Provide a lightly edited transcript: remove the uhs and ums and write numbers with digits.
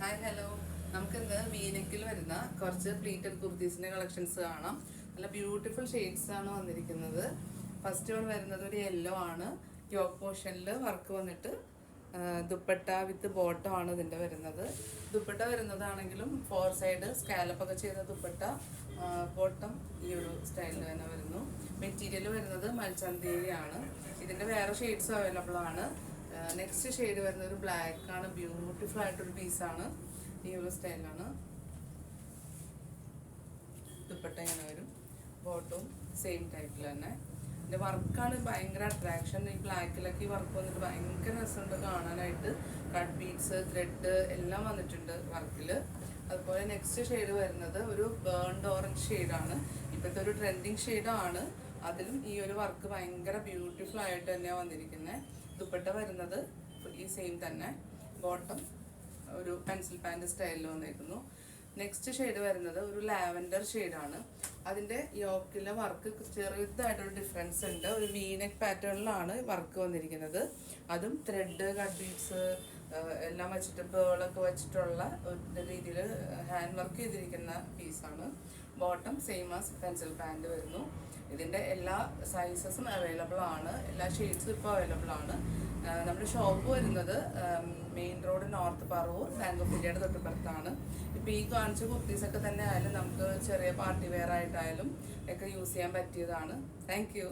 Hi hello, നമുക്കിന്ന് വീനെക്കിൽ വരുന്ന കുറച്ച് പ്ലീറ്റഡ് കുർത്തീസിന്റെ കളക്ഷൻസ് കാണാം. നല്ല ബ്യൂട്ടിഫുൾ ഷെയ്ഡ്സ് ആണ് വന്നിരിക്കുന്നത്. ഫസ്റ്റ് വൺ വരുന്നത് ഒരു യെല്ലോ ആണ്. യോക്ക് പോർഷനിൽ വർക്ക് വന്നിട്ട് ദുപ്പട്ട വിത്ത് ബോട്ടം ആണ് ഇതിൻ്റെ വരുന്നത്. ദുപ്പട്ട വരുന്നതാണെങ്കിലും ഫോർ സൈഡ് സ്കാലപ്പ് ഒക്കെ ചെയ്ത ദുപ്പട്ട, ബോട്ടം ഈ ഒരു സ്റ്റൈലിൽ തന്നെ വരുന്നു. മെറ്റീരിയൽ വരുന്നത് മൽച്ചന്തേരിയാണ്. ഇതിൻ്റെ വേറെ ഷെയ്ഡ്സും അവൈലബിൾ ആണ്. നെക്സ്റ്റ് ഷെയ്ഡ് വരുന്നത് ഒരു ബ്ലാക്ക് ആണ്. ബ്യൂട്ടിഫുൾ ആയിട്ടൊരു പീസാണ്. ഈ ഒരു സ്റ്റൈലാണ്. ദുപ്പട്ട ഇങ്ങനെ വരും. ബോട്ടവും സെയിം ടൈപ്പിൽ തന്നെ. ഇതിൻ്റെ വർക്കാണ് ഭയങ്കര അട്രാക്ഷൻ. ഈ ബ്ലാക്കിലൊക്കെ ഈ വർക്ക് വന്നിട്ട് ഭയങ്കര രസമുണ്ട് കാണാനായിട്ട്. കട്ട് ബീഡ്സ്, ത്രെഡ് എല്ലാം വന്നിട്ടുണ്ട് വർക്കിൽ. അതുപോലെ നെക്സ്റ്റ് ഷെയ്ഡ് വരുന്നത് ഒരു ബേൺഡ് ഓറഞ്ച് ഷെയ്ഡാണ്. ഇപ്പോഴത്തെ ഒരു ട്രെൻഡിങ് ഷെയ്ഡാണ്. അതിലും ഈ ഒരു വർക്ക് ഭയങ്കര ബ്യൂട്ടിഫുൾ ആയിട്ട് തന്നെയാണ് വന്നിരിക്കുന്നത്. ദുപ്പട്ട വരുന്നത് ഈ സെയിം തന്നെ. ബോട്ടം ഒരു പെൻസിൽ പാൻറ് സ്റ്റൈലിൽ വന്നിരിക്കുന്നു. നെക്സ്റ്റ് ഷെയ്ഡ് വരുന്നത് ഒരു ലാവൻഡർ ഷെയ്ഡാണ്. അതിൻ്റെ യോക്കിലെ വർക്ക് ചെറുതായിട്ടൊരു ഡിഫറൻസ് ഉണ്ട്. ഒരു വീനെക്ക് പാറ്റേണിലാണ് വർക്ക് വന്നിരിക്കുന്നത്. അതും ത്രെഡ്, കട്ട് ബീഡ്സ് എല്ലാം വെച്ചിട്ട് പേളൊക്കെ വെച്ചിട്ടുള്ള ഒരു രീതിയിൽ ഹാൻഡ് വർക്ക് ചെയ്തിരിക്കുന്ന പീസാണ്. Bottom same as pencil pant വരുന്നു. ഇതിൻ്റെ എല്ലാ സൈസസും അവൈലബിൾ ആണ്. എല്ലാ ഷെയ്ഡ്സും ഇപ്പോൾ അവൈലബിൾ ആണ്. നമ്മുടെ ഷോപ്പ് വരുന്നത് main road, north Paravur, bank of ഇന്ത്യയുടെ തൊട്ടുപുറത്താണ്. ഇപ്പോൾ ഈ കാണിച്ച കുർത്തീസൊക്കെ തന്നെ ആയാലും നമുക്ക് ചെറിയ പാർട്ടി വെയർ ആയിട്ടായാലും ഒക്കെ യൂസ് ചെയ്യാൻ പറ്റിയതാണ്. Thank you.